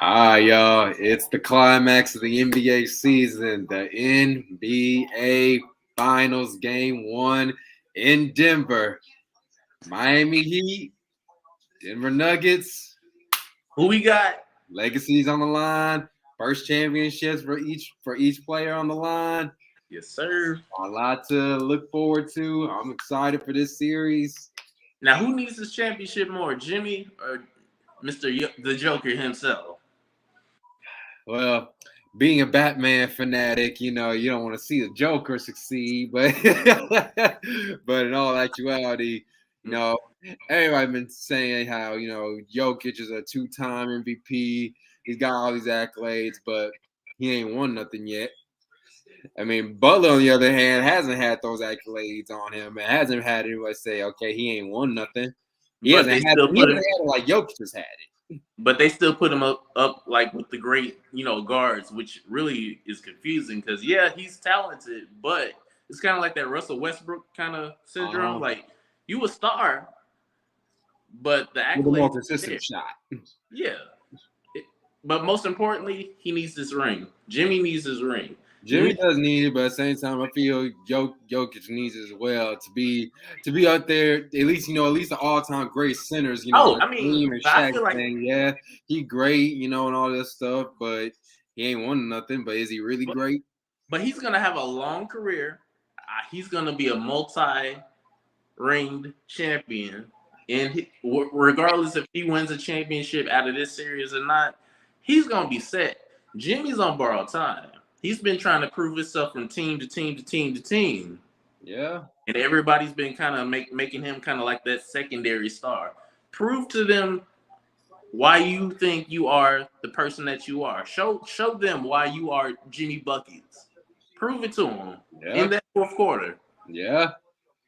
Y'all, it's the climax of the NBA season, the NBA Finals Game 1 in Denver. Miami Heat, Denver Nuggets, Who we got? legacies on the line, first championships for each player on the line. Yes, sir. A lot to look forward to. I'm excited for this series. Now, who needs this championship more, Jimmy or the Joker himself? Well, being a Batman fanatic, you don't want to see the Joker succeed, but but in all actuality, you know, everybody been saying how Jokic is a two-time MVP. He's got all these accolades, but he ain't won nothing yet. I mean, Butler on the other hand hasn't had those accolades on him. It hasn't had anybody say, "Okay, he ain't won nothing." He But hasn't they had. still He put hasn't him. had it like Jokic has had it. But they still put him up like with the great, guards, which really is confusing because yeah, he's talented, but it's kind of like that Russell Westbrook kind of syndrome. Like you a star, but the With a more accolades are there. consistent shot. Yeah. But most importantly, he needs this ring. Jimmy needs his ring. Jimmy does need it, but at the same time, I feel Jokic needs it as well to be out there. At least at least the all-time great centers. Oh, Like I mean, Kareem and I Shaq feel like, saying, yeah, he great, and all this stuff, but he ain't won nothing. But is he really great? but he's gonna have a long career. He's gonna be a multi-ringed champion, and regardless if he wins a championship out of this series or not, he's gonna be set. Jimmy's on borrowed time. He's been trying to prove himself from team to team to team to team. Yeah. And everybody's been kind of making him kind of like that secondary star. Prove to them why you think you are the person that you are. Show them why you are Jimmy Buckets. Prove it to them in that fourth quarter. Yeah.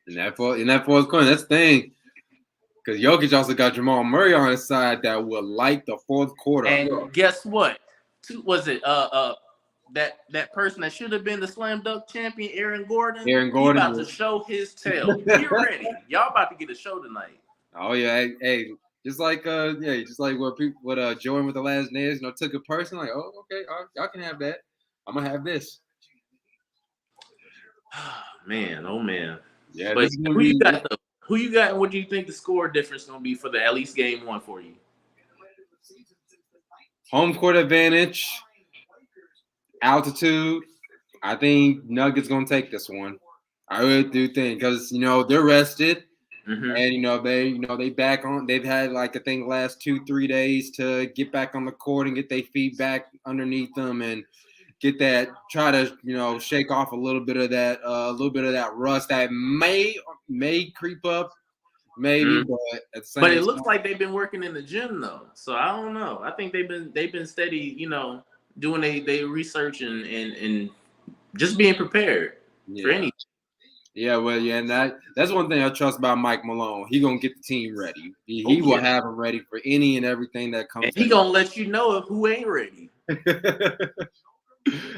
In that fourth quarter, that's the thing. Because Jokic also got Jamal Murray on his side that would like the fourth quarter. And guess what? Was it that person that should have been the slam dunk champion, Aaron Gordon? Aaron Gordon about to show his tail. Get ready. Y'all about to get a show tonight. Oh yeah, hey, just like what Jordan with the last nails, took a person like, oh okay, y'all can have that. I'm gonna have this. Man, oh man. Yeah, but who you got though? Who you got, and what do you think the score difference gonna be for the at least game one for you? Home court advantage, altitude. I think Nuggets gonna take this one. I really do think because they're rested. And they back on. They've had I think last 2-3 days to get back on the court and get their feet back underneath them and get that. Try to shake off a little bit of that rust that may creep up, maybe. But at the same but it looks like they've been working in the gym though, so I don't know. I think they've been steady, doing they research and just being prepared for anything. Yeah, well, yeah, and that's one thing I trust about Mike Malone. He gonna get the team ready. He will have them ready for any and everything that comes. And he gonna let you know who ain't ready.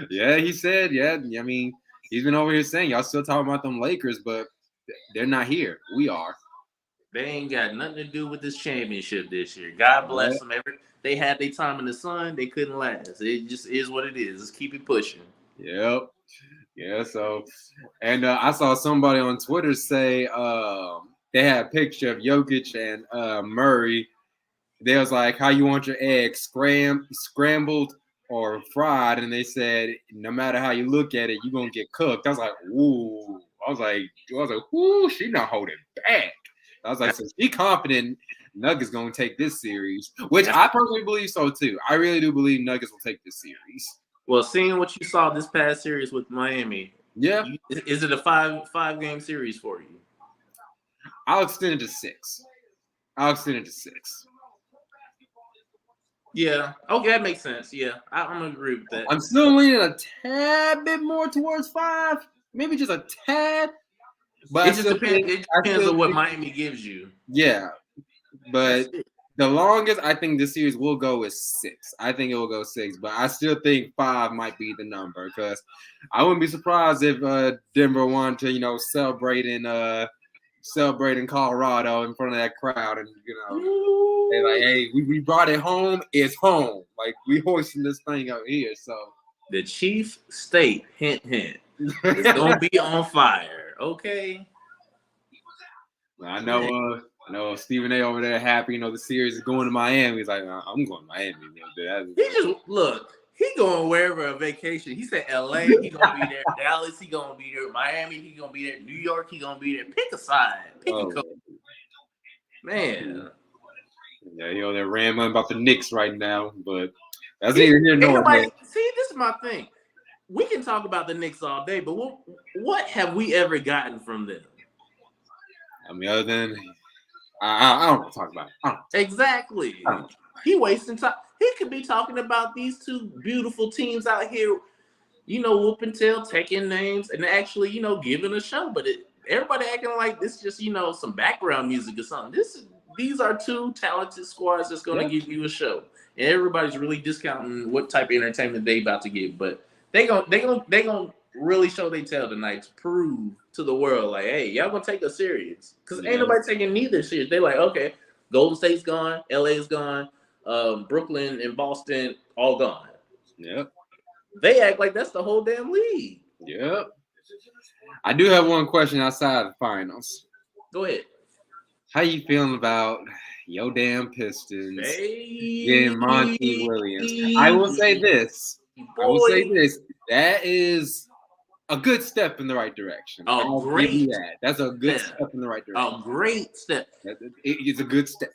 Yeah, he said. Yeah, I mean, he's been over here saying y'all still talking about them Lakers, but they're not here. We are. They ain't got nothing to do with this championship this year. God bless them. They had their time in the sun. They couldn't last. It just is what it is. Just keep it pushing. Yep. Yeah, so, and I saw somebody on Twitter say they had a picture of Jokic and Murray. They was like, how you want your eggs, scrambled or fried? And they said, no matter how you look at it, you're going to get cooked. I was like, ooh. I was like, ooh, she not holding back. I was like, so she confident Nuggets going to take this series, which I personally believe so, too. I really do believe Nuggets will take this series. Well, seeing what you saw this past series with Miami, is it a five game series for you? I'll extend it to 6. Yeah. Okay, that makes sense. Yeah, I'm gonna agree with that. I'm still leaning a tad bit more towards 5, maybe just a tad. But it just depends on what Miami gives you. Yeah, but the longest I think this series will go is 6. I think it will go 6, but I still think 5 might be the number because I wouldn't be surprised if Denver wanted to, celebrate and celebrating Colorado in front of that crowd, and they're like, "Hey, we brought it home. It's home. Like we hoisting this thing up here." So the Chief State, hint, hint, is gonna be on fire. Okay. I know Stephen A. over there happy. The series is going to Miami. He's like, I'm going to Miami. He just look. He going wherever a vacation. He said L.A. He gonna be there. Dallas. He gonna be there. Miami. He gonna be there. New York. He gonna be there. Pick a side. Pick a coach. Man. Yeah, they're rambling about the Knicks right now, but that's neither here nor there. See, this is my thing. We can talk about the Knicks all day, but what have we ever gotten from them? I mean, other than I don't want to talk about it. Exactly. He wasting time. He could be talking about these two beautiful teams out here, whooping tail, taking names, and actually, giving a show. But everybody acting like this is just, some background music or something. These are two talented squads that's going to give you a show. And everybody's really discounting what type of entertainment they about to give. But they gonna really show they tail tonight to prove to the world, like, hey, y'all gonna take us serious. Because ain't nobody taking neither serious. They like, okay, Golden State's gone, LA's gone, Brooklyn and Boston all gone. Yep. They act like that's the whole damn league. Yep. I do have one question outside of the finals. Go ahead. How you feeling about your damn Pistons getting Monty Williams? I will say this. That is a good step in the right direction. Oh, great. That's a good step in the right direction. A great step. It's a good step.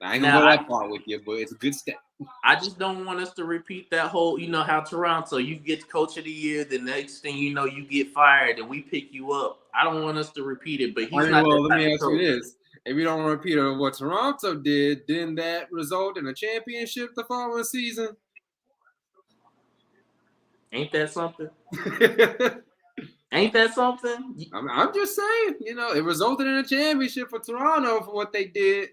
I ain't gonna go that far with you, but it's a good step. I just don't want us to repeat that whole, how Toronto, you get coach of the year, the next thing you know, you get fired and we pick you up. I don't want us to repeat it, but he's not. Well, let me ask you this. If you don't repeat what Toronto did, didn't that result in a championship the following season? Ain't that something? Ain't that something? I'm just saying, it resulted in a championship for Toronto for what they did.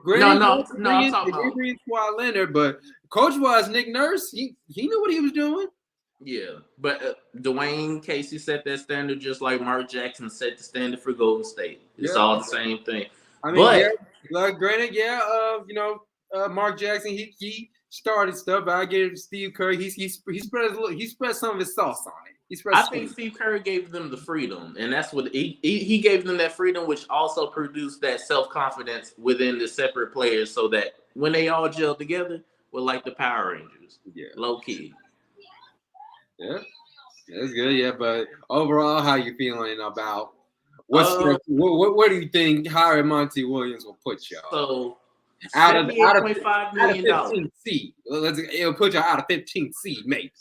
No, I'm talking about Kawhi Leonard, but coach-wise, Nick Nurse, he knew what he was doing. Yeah, but Dwayne Casey set that standard just like Mark Jackson set the standard for Golden State. It's all the same thing. I mean, granted, Mark Jackson, he started stuff, but I gave Steve Kerr, he spread some of his sauce on it. I think Steve Kerr gave them the freedom, and that's what he gave them, that freedom, which also produced that self-confidence within the separate players, so that when they all gel together, we're like the Power Rangers, low key. Yeah, that's good. Yeah, but overall, how you feeling about where do you think hiring Monty Williams will put y'all? So out of $78.5 million. 15th seed. It'll put y'all out of 15th seed, maybe.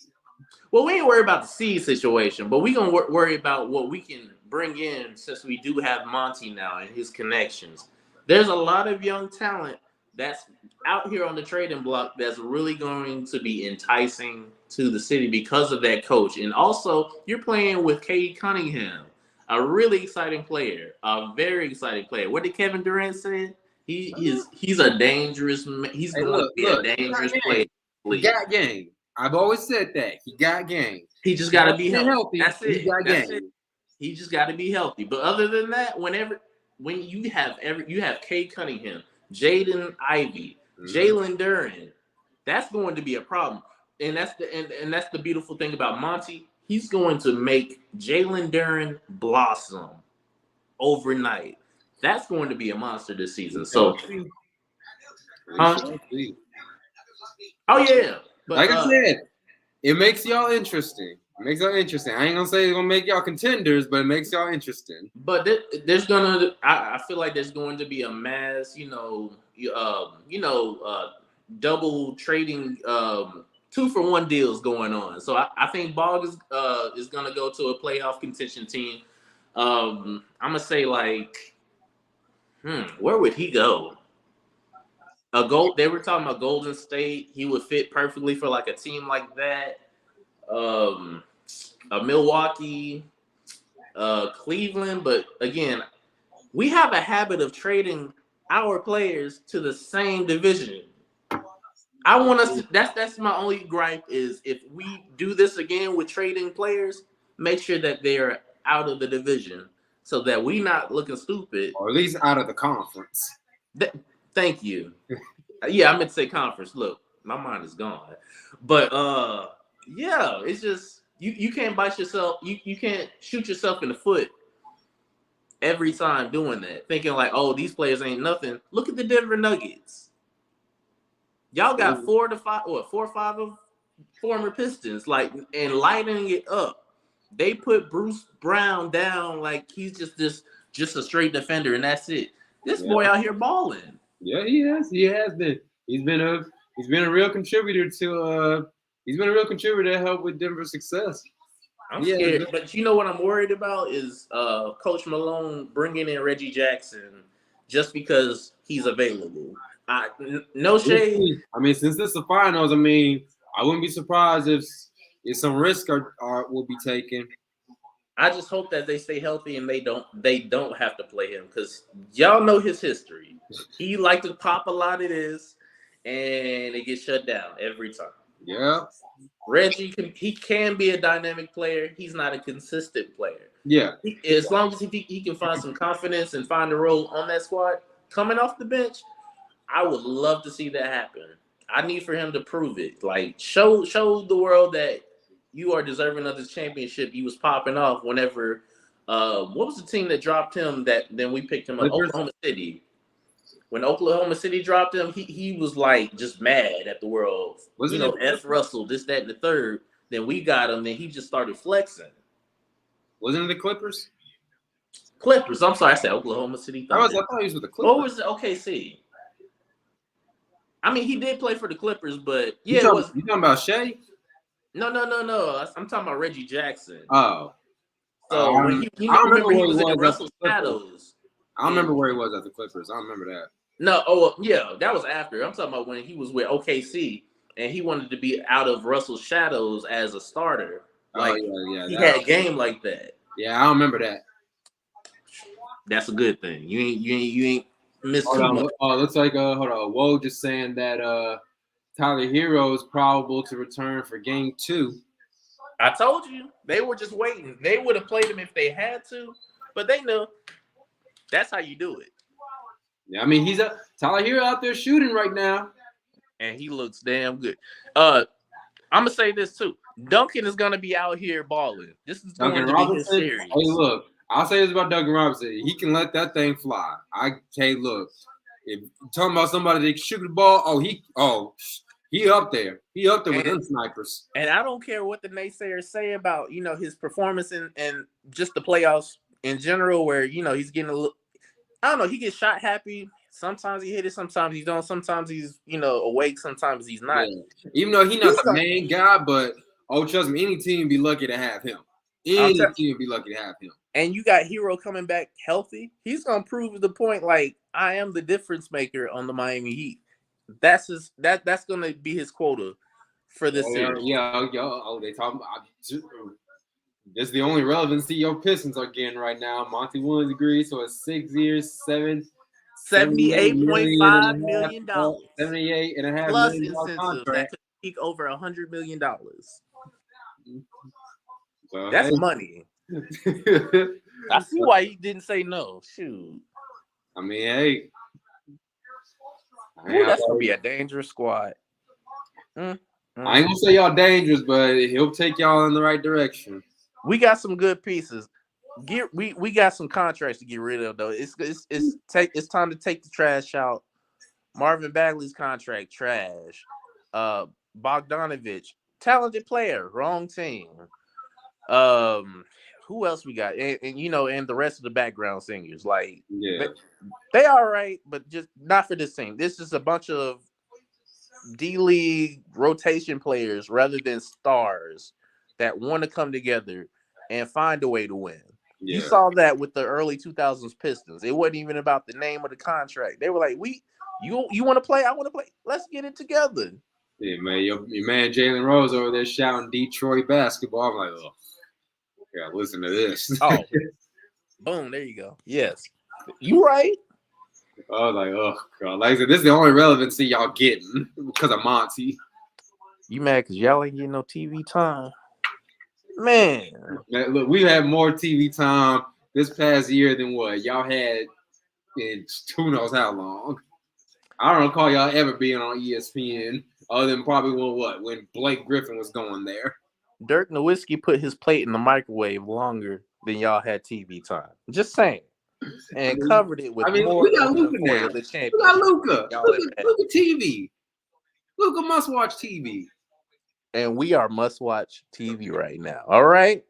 Well, we ain't worried about the seed situation, but we gonna worry about what we can bring in since we do have Monty now and his connections. There's a lot of young talent that's out here on the trading block that's really going to be enticing to the city because of that coach. And also, you're playing with Cade Cunningham, a really exciting player, a very exciting player. What did Kevin Durant say? He's a dangerous. He's going to be a dangerous player. He got game. I've always said that he got game. He just got to be healthy. That's it. He just got to be healthy. But other than that, when you have Cade Cunningham, Jaden Ivey, Jalen Duren, that's going to be a problem. And that's the beautiful thing about Monty. He's going to make Jalen Duren blossom overnight. That's going to be a monster this season. So, oh yeah. But, like I said, it makes y'all interesting. I ain't gonna say it's gonna make y'all contenders, but it makes y'all interesting. But I feel like there's going to be a mass, double trading, 2-for-1 deals going on. So I think Bog is gonna go to a playoff contention team. I'm gonna say where would he go? They were talking about Golden State. He would fit perfectly for a team like that. A Milwaukee, Cleveland. But again, we have a habit of trading our players to the same division. I want us to, that's my only gripe is if we do this again with trading players, make sure that they're out of the division so that we not looking stupid. Or at least out of the conference. Thank you. Yeah, I meant to say conference. Look, my mind is gone. But yeah, it's just you can't bite yourself. You can't shoot yourself in the foot every time doing that, thinking like, oh, these players ain't nothing. Look at the Denver Nuggets. Y'all got 4 or 5 of former Pistons, like, and lighting it up. They put Bruce Brown down like he's just a straight defender, and that's it. This boy out here balling. Yeah, he has. He has been. He's been a real contributor to to help with Denver's success. I'm scared, but you know what I'm worried about is Coach Malone bringing in Reggie Jackson just because he's available. No shade. I mean, since this is the finals, I mean, I wouldn't be surprised if some risk will be taken. I just hope that they stay healthy and they don't have to play him, because y'all know his history. He like to pop a lot of this, and it gets shut down every time. Yeah. Reggie can be a dynamic player. He's not a consistent player. Yeah. As long as he can find some confidence and find a role on that squad coming off the bench, I would love to see that happen. I need for him to prove it. Like, show the world that you are deserving of this championship. He was popping off whenever what was the team that dropped him that then we picked him up? Oklahoma City. When Oklahoma City dropped him, he was like just mad at the world. F. Russell, this, that, and the third. Then we got him, then he just started flexing. Wasn't it the Clippers? Clippers. I'm sorry, I said Oklahoma City. I thought he was with the Clippers. What was it? OKC? I mean, he did play for the Clippers, but yeah, you talking about Shea? No. I'm talking about Reggie Jackson. Oh. So I remember he was in Russell's Shadows. I don't remember where he was at the Clippers. I don't remember that. No, yeah, that was after. I'm talking about when he was with OKC and he wanted to be out of Russell's shadows as a starter. Like, he had a game like that. Yeah, I don't remember that. That's a good thing. You ain't missed too much. Oh, looks like hold on. Woj just saying that Tyler Hero is probable to return for Game 2. I told you they were just waiting. They would have played him if they had to, but they knew. That's how you do it. Yeah, I mean, he's Tyler Hero out there shooting right now, and he looks damn good. I'm gonna say this too. Duncan is gonna be out here balling. This is Duncan going to be his series. Hey, look, I'll say this about Duncan Robinson. He can let that thing fly. Look, if you're talking about somebody that can shoot the ball, he up there. He up there with them snipers. And I don't care what the naysayers say about his performance and just the playoffs in general, where he's getting a little. I don't know. He gets shot happy. Sometimes he hit it. Sometimes he don't. Sometimes he's awake. Sometimes he's not. Yeah. Even though he's not the main guy, but trust me, any team be lucky to have him. Any team be lucky to have him. And you got Hero coming back healthy. He's gonna prove the point. Like, I am the difference maker on the Miami Heat. That's gonna be his quota for this series. Yeah. They talking about. This is the only relevancy your Pistons are getting right now. Monty Williams agrees, so it's 6 years, $78.5 million. $78.5 plus million incentives contract. that could peak over $100 million. So, that's money. I see why he didn't say no. Shoot. I mean, hey. That's gonna be a dangerous squad. I ain't gonna say y'all dangerous, but he'll take y'all in the right direction. We got some good pieces. We got some contracts to get rid of though. It's time to take the trash out. Marvin Bagley's contract trash. Bogdanovich, talented player, wrong team. Who else we got? And the rest of the background singers, like they all right, but just not for this team. This is a bunch of D-League rotation players rather than stars that want to come together and find a way to win. Yeah. You saw that with the early 2000s Pistons. It wasn't even about the name of the contract. They were like, you want to play? I want to play. Let's get it together. Yeah, man. Your man Jalen Rose over there shouting Detroit basketball. I'm like, oh, yeah, listen to this. Oh, boom. There you go. Yes. You right. I was like, oh, God. Like I said, this is the only relevancy y'all getting because of Monty. You mad because y'all ain't getting no TV time? Man, look, we have more TV time this past year than what y'all had in who knows how long. I don't recall y'all ever being on ESPN other than probably when Blake Griffin was going there. Dirk Nowitzki put his plate in the microwave longer than y'all had TV time. Just saying. And covered it with more we got Luka aluminum now. foil than championship. We got Luka. Y'all have had. Look at TV. Luka must watch TV. And we are must watch TV right now. All right.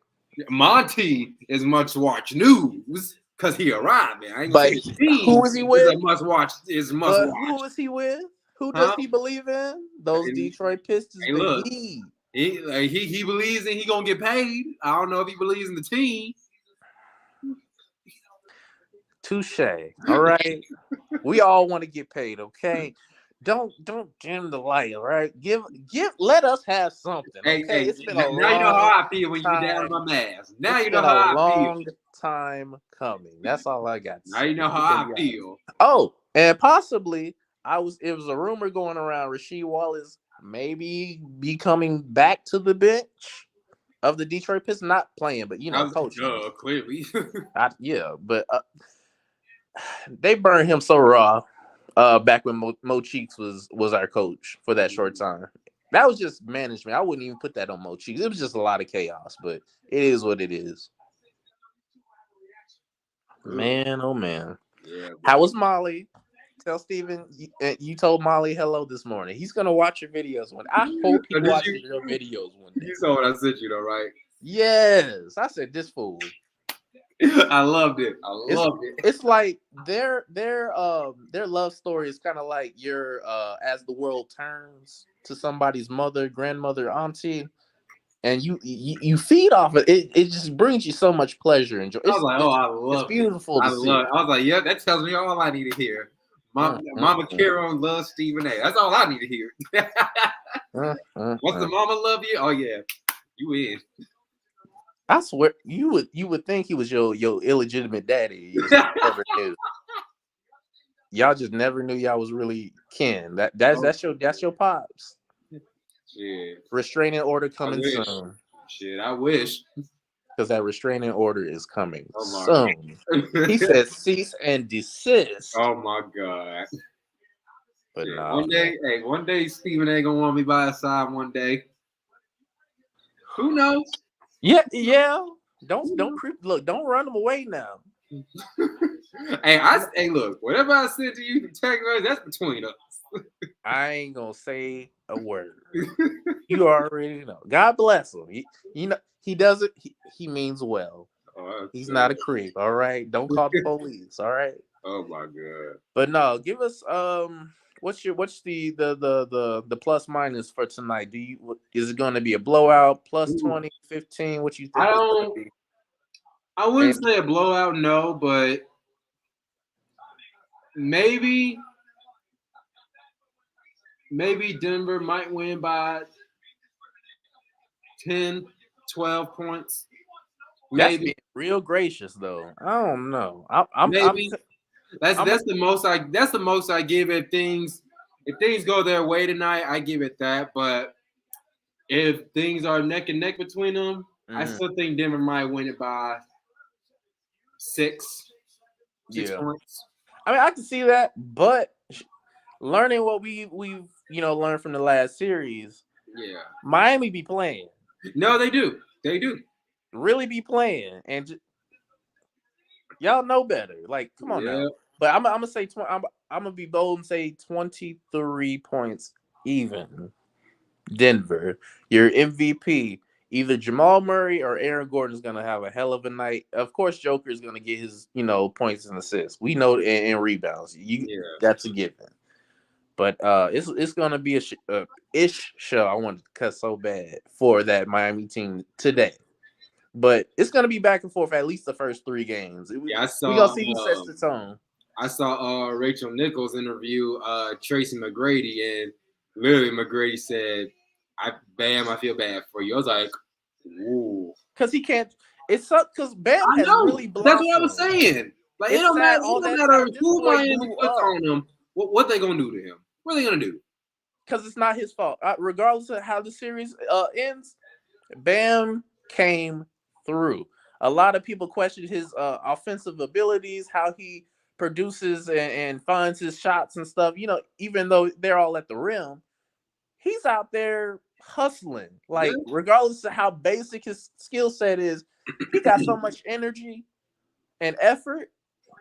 Monty is must watch news because he arrived there. I ain't But gonna say the team who is he with? Is a must watch. Is must But watch. who is he with? Who does he believe in? Those Detroit Pistons. Hey, look, he believes in he gonna get paid. I don't know if he believes in the team. Touche. All right. We all want to get paid, okay? Don't dim the light, all right? Let us have something. Okay, Hey, it's been now you know how I feel when you get down on my mask. Now you know how I feel. Long time coming. That's all I got. Now you know how I feel. Oh, and possibly it was a rumor going around Rasheed Wallace maybe be coming back to the bench of the Detroit Pistons, not playing, but coaching. Clearly. But they burned him so raw. Back when Mo Cheeks was our coach for that short time. That was just management. I wouldn't even put that on Mo Cheeks. It was just a lot of chaos, but it is what it is. Man, oh man. Yeah. How was Molly? Tell Steven you told Molly hello this morning. He's gonna watch your videos one. I hope he watches your videos one day. You saw what I sent you though, right? Yes. I said this fool. I loved it. It's like their love story is kind of like your as the world turns to somebody's mother, grandmother, auntie, and you feed off it. It just brings you so much pleasure and joy. I was like, I love it's beautiful it. to see. I was like, yeah, that tells me all I need to hear. Mama Carol loves Stephen A. That's all I need to hear. Once the mama love you, oh yeah, you in. I swear, you would think he was your illegitimate daddy. You just never knew. Y'all just never knew y'all was really kin. That's your pops. Shit. Restraining order coming soon. Shit, I wish. Because that restraining order is coming soon. He says cease and desist. Oh my god. But one day Stephen A gonna want me by his side one day. Who knows? Yeah. Don't creep. Look, don't run them away now. Hey, look, whatever I said to you, that's between us. I ain't gonna say a word. You already know. God bless him. He does it. He means well. He's not a creep. All right. Don't call the police. All right. Oh my god. But no, give us what's the plus minus for tonight? Is it going to be a blowout? Plus 20, 15? What you think? I wouldn't say a blowout, no, but maybe Denver might win by 10, 12 points. Maybe. That's being real gracious though. I don't know. That's the most I give it. If things go their way tonight, I give it that. But if things are neck and neck between them, I still think Denver might win it by 6 points. I mean, I can see that, but learning what we've learned from the last series, Miami be playing. No, they do. They do really be playing, and y'all know better. Like, come on now. But I'm gonna say I'm gonna be bold and say 23 points even. Denver, your MVP. Either Jamal Murray or Aaron Gordon is going to have a hell of a night. Of course, Joker is going to get his, points and assists. We know and rebounds. That's a given. But it's going to be a ish show. I wanted to cut so bad for that Miami team today. But it's going to be back and forth at least the first 3 games. We're going to see who sets the tone. I saw Rachel Nichols interview Tracy McGrady, and literally McGrady said, I feel bad for you. I was like, ooh. Because he can't. It sucks because Bam has really blossomed. That's what I was saying. Like, it don't matter who Miami puts on him. What they going to do to him? What are they going to do? Because it's not his fault. Regardless of how the series ends, Bam came through. A lot of people question his offensive abilities, how he produces and finds his shots and stuff. Even though they're all at the rim, he's out there hustling. Yeah. Like, regardless of how basic his skill set is, he got so much energy and effort.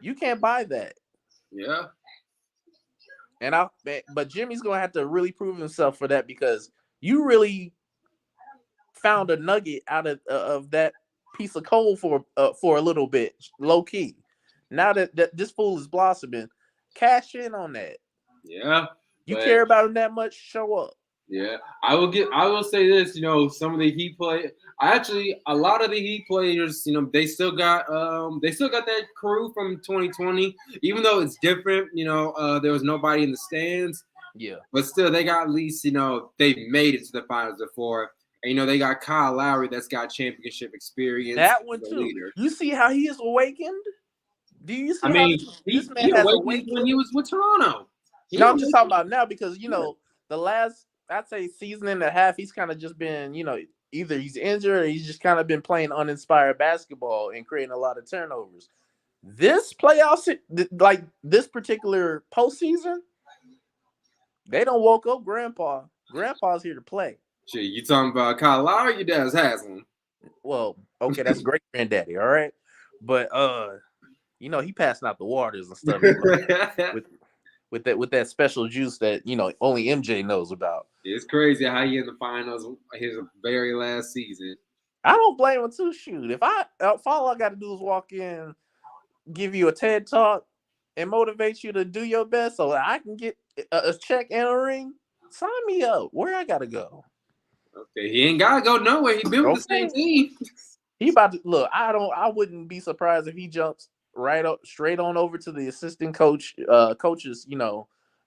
You can't buy that. Yeah. But Jimmy's gonna have to really prove himself for that, because you really found a nugget out of that piece of coal for a little bit, low key. Now that this fool is blossoming, cash in on that. Yeah. You care about him that much? Show up. Yeah, I will say this. Some of the Heat a lot of the Heat players, they still got that crew from 2020. Even though it's different, there was nobody in the stands. Yeah, but still, they got at least, they made it to the finals before. And they got Kyle Lowry that's got championship experience. That one too. Leader. You see how he is awakened? Do you see? This man has awakened when he was with Toronto. I'm just talking about now, because the last, I'd say, season and a half, he's kind of just been, either he's injured or he's just kind of been playing uninspired basketball and creating a lot of turnovers. This playoffs, like this particular postseason, they don't woke up Grandpa. Grandpa's here to play. Shit, you talking about Kyle Lowry? Your dad's Haslam. Well, okay, that's great granddaddy, all right. But he passing out the waters and stuff with that special juice that only MJ knows about. It's crazy how he in the finals his very last season. I don't blame him too. Shoot, if all I got to do is walk in, give you a TED talk, and motivate you to do your best, so that I can get a check and a ring, sign me up. Where I gotta go? Okay, he ain't gotta go nowhere. He been with the same team. He about to look. I wouldn't be surprised if he jumps right up, straight on over to the assistant coach's,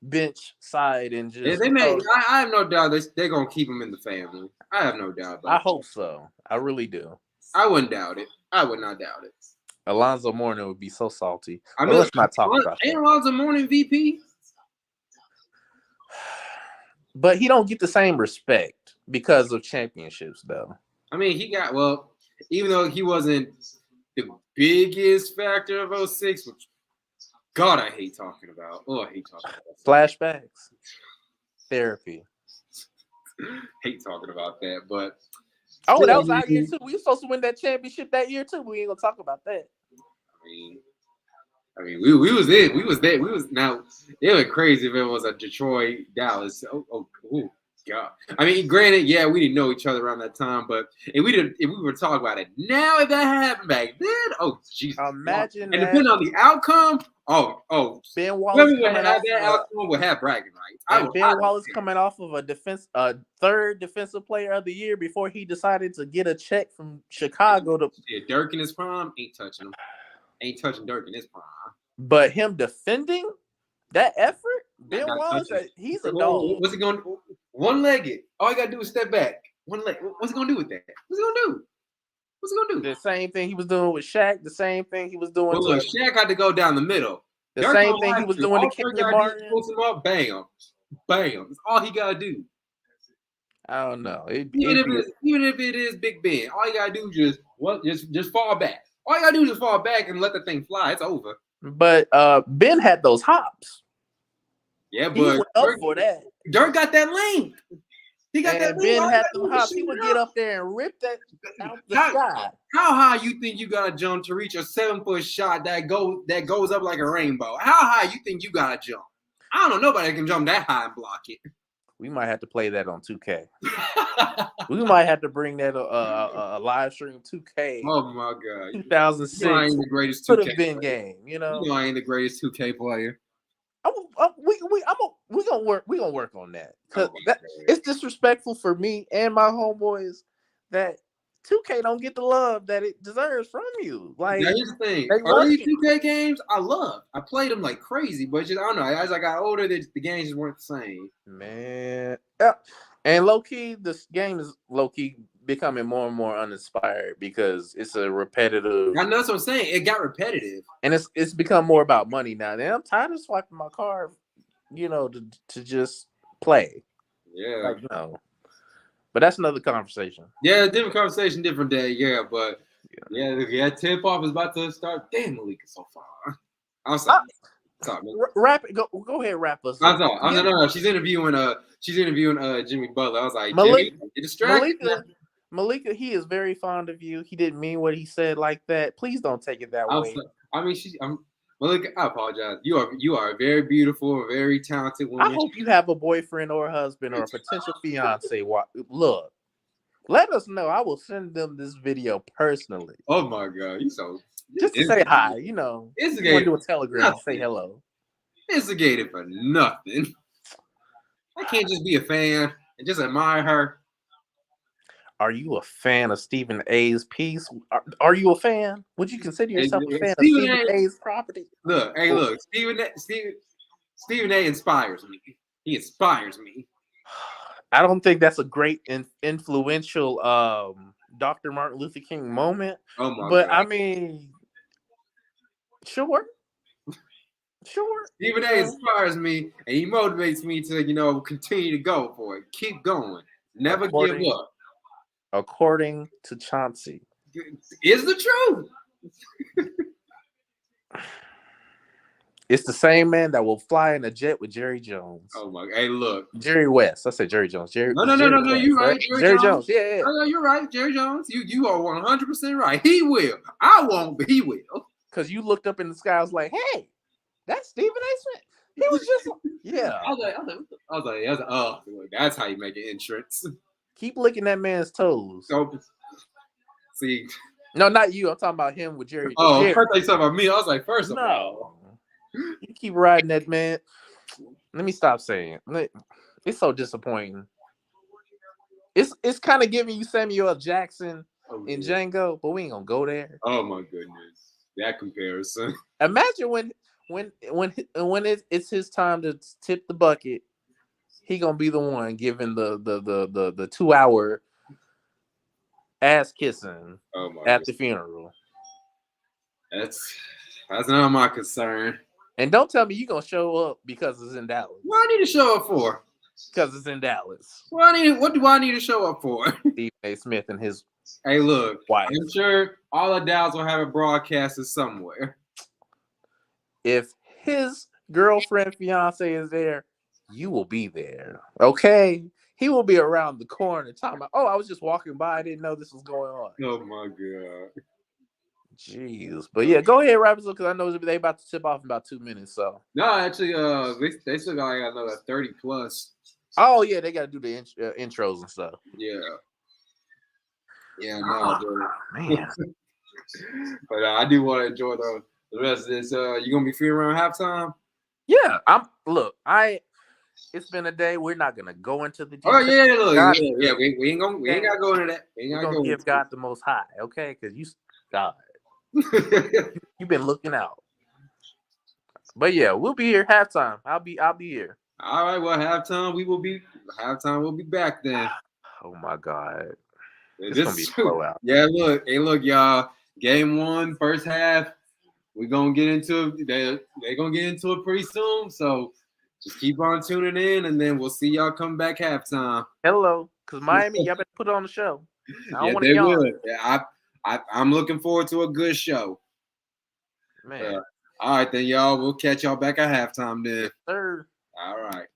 bench side and just. Yeah, I have no doubt they're gonna keep him in the family. I have no doubt about it. I hope so. I really do. I wouldn't doubt it. I would not doubt it. Alonzo Mourning would be so salty. Let's not talk about that. Ain't Alonzo Mourning VP? But he don't get the same respect because of championships, though. I mean, even though he wasn't the biggest factor of 06, which God, I hate talking about. Oh, I hate talking about that. Flashbacks. Therapy. Hate talking about that, but that was our year too. We were supposed to win that championship that year too. We ain't gonna talk about that. I mean, we was it. We was there. We was now. It would be crazy if it was a Detroit, Dallas. Oh, God. I mean, granted, yeah, we didn't know each other around that time, but if we were talking about it now, if that happened back then, oh, Jesus. Imagine that. And depending on the outcome, Ben Wallace would have bragging rights. Ben Wallace coming off of a third defensive player of the year before he decided to get a check from Chicago to. Yeah, Dirk in his prime ain't touching him. Ain't touching Dirk in his prime. But him defending that effort, Ben Wallace, he's a dog. What's he going to do? One-legged. All you got to do is step back. One leg. What's he going to do with that? What's he going to do? What's he going to do? The same thing he was doing with Shaq. The same thing he was doing. Well, look, Shaq had to go down the middle. The same thing he was doing to Kenyon Martin. Post him up, bam. Bam. That's all he got to do. I don't know. Even if it is Big Ben, all you got to do is just fall back. All you got to do is just fall back and let the thing fly. It's over. But Ben had those hops. Yeah, but he went up for that. Dirk got that length. He got that. Ben had them hops. He would get up there and rip that out the sky. How high you think you gotta jump to reach a 7-foot shot that goes up like a rainbow? How high you think you gotta jump? I don't know. Nobody can jump that high and block it. We might have to play that on 2K. We might have to bring that a live stream 2K. Oh my God! 2006. I ain't the greatest 2K. Could have been game. I ain't the greatest 2K player. We gonna work on that, because it's disrespectful for me and my homeboys that 2K don't get the love that it deserves from you. Like, here's the thing: early 2K games, I played them like crazy, but just I don't know. As I got older, the games just weren't the same. Man, yeah. And low key, this game is low key becoming more and more uninspired because it's a repetitive. I know that's what I'm saying. It got repetitive, and it's become more about money now. And I'm tired of swiping my card, to just play. Yeah, but that's another conversation. Yeah, different conversation, different day. Yeah, but Yeah. Tip off is about to start. Damn, Malika so far. I'm sorry. Man. Wrap it. Go ahead, wrap us. I thought. No. She's interviewing Jimmy Butler. I was like, Jimmy, get distracted. Malika, he is very fond of you. He didn't mean what he said like that. Please don't take it that way. Malika, I apologize. You are a very beautiful, very talented woman. I hope you have a boyfriend or a husband or a potential fiance. Look, let us know. I will send them this video personally. Oh my God, just to say hi. You know, instigated. Want to do a telegram, say hello. Instigated for nothing. I can't just be a fan and just admire her. Are you a fan of Stephen A's piece? Are you a fan? Would you consider yourself a fan of Stephen A's property? Look, Stephen A inspires me. He inspires me. I don't think that's a great influential Dr. Martin Luther King moment. Oh my God. I mean, sure. Stephen A inspires me and he motivates me to, continue to go for it. Keep going. Never give up. According to Chauncey. Is the truth. It's the same man that will fly in a jet with Jerry Jones. Oh my! Hey, look, Jerry West. I said Jerry Jones. No. West, You're right. Jerry Jones. Yeah. No, you're right. Jerry Jones. You are 100% right. He will. I won't, but he will. Because you looked up in the sky. I was like, hey, that's Stephen A. Smith. He was just yeah. I was like, oh, that's how you make an entrance. Keep licking that man's toes. So, see. No, not you. I'm talking about him with Jerry. Oh, first you talking about me. I was like, first of all. You keep riding that man. Let me stop saying it. It's so disappointing. It's kind of giving you Samuel L. Jackson in Django, but we ain't gonna go there. Oh my goodness, that comparison. Imagine when it's his time to tip the bucket, he gonna be the one giving the 2 hour ass kissing at the funeral. That's not my concern. And don't tell me you gonna show up because it's in Dallas. What I need to show up for? Because it's in Dallas. What do I need to show up for? Stephen A. Smith and his wife. I'm sure all of Dallas will have it broadcasted somewhere. If his girlfriend, fiance is there, you will be there. Okay? He will be around the corner talking about, I was just walking by. I didn't know this was going on. Oh my God. Jeez. But yeah, go ahead, wrap it up, because I know they about to tip off in about 2 minutes. So no, actually, they still got like another 30 plus. Oh yeah, they got to do the intros and stuff. Yeah. No, man. But I do want to enjoy the rest of this. You gonna be free around halftime? Yeah, it's been a day. We're not gonna go into the details. Oh yeah, look, we ain't gotta go into that. We're gonna give God the most high, okay? Because God. You've been looking out. But yeah, we'll be here halftime. I'll be here. All right, well, halftime we'll be back then. Oh my God. It's gonna be a blowout. Yeah, look, y'all. Game 1, first half. We're gonna get into it. They're gonna get into it pretty soon. So just keep on tuning in, and then we'll see y'all come back halftime. Hello, because Miami, y'all better put it on the show. I don't want to will. Yeah, I'm looking forward to a good show. Man. All right, then, y'all. We'll catch y'all back at halftime then. Yes, sir. All right.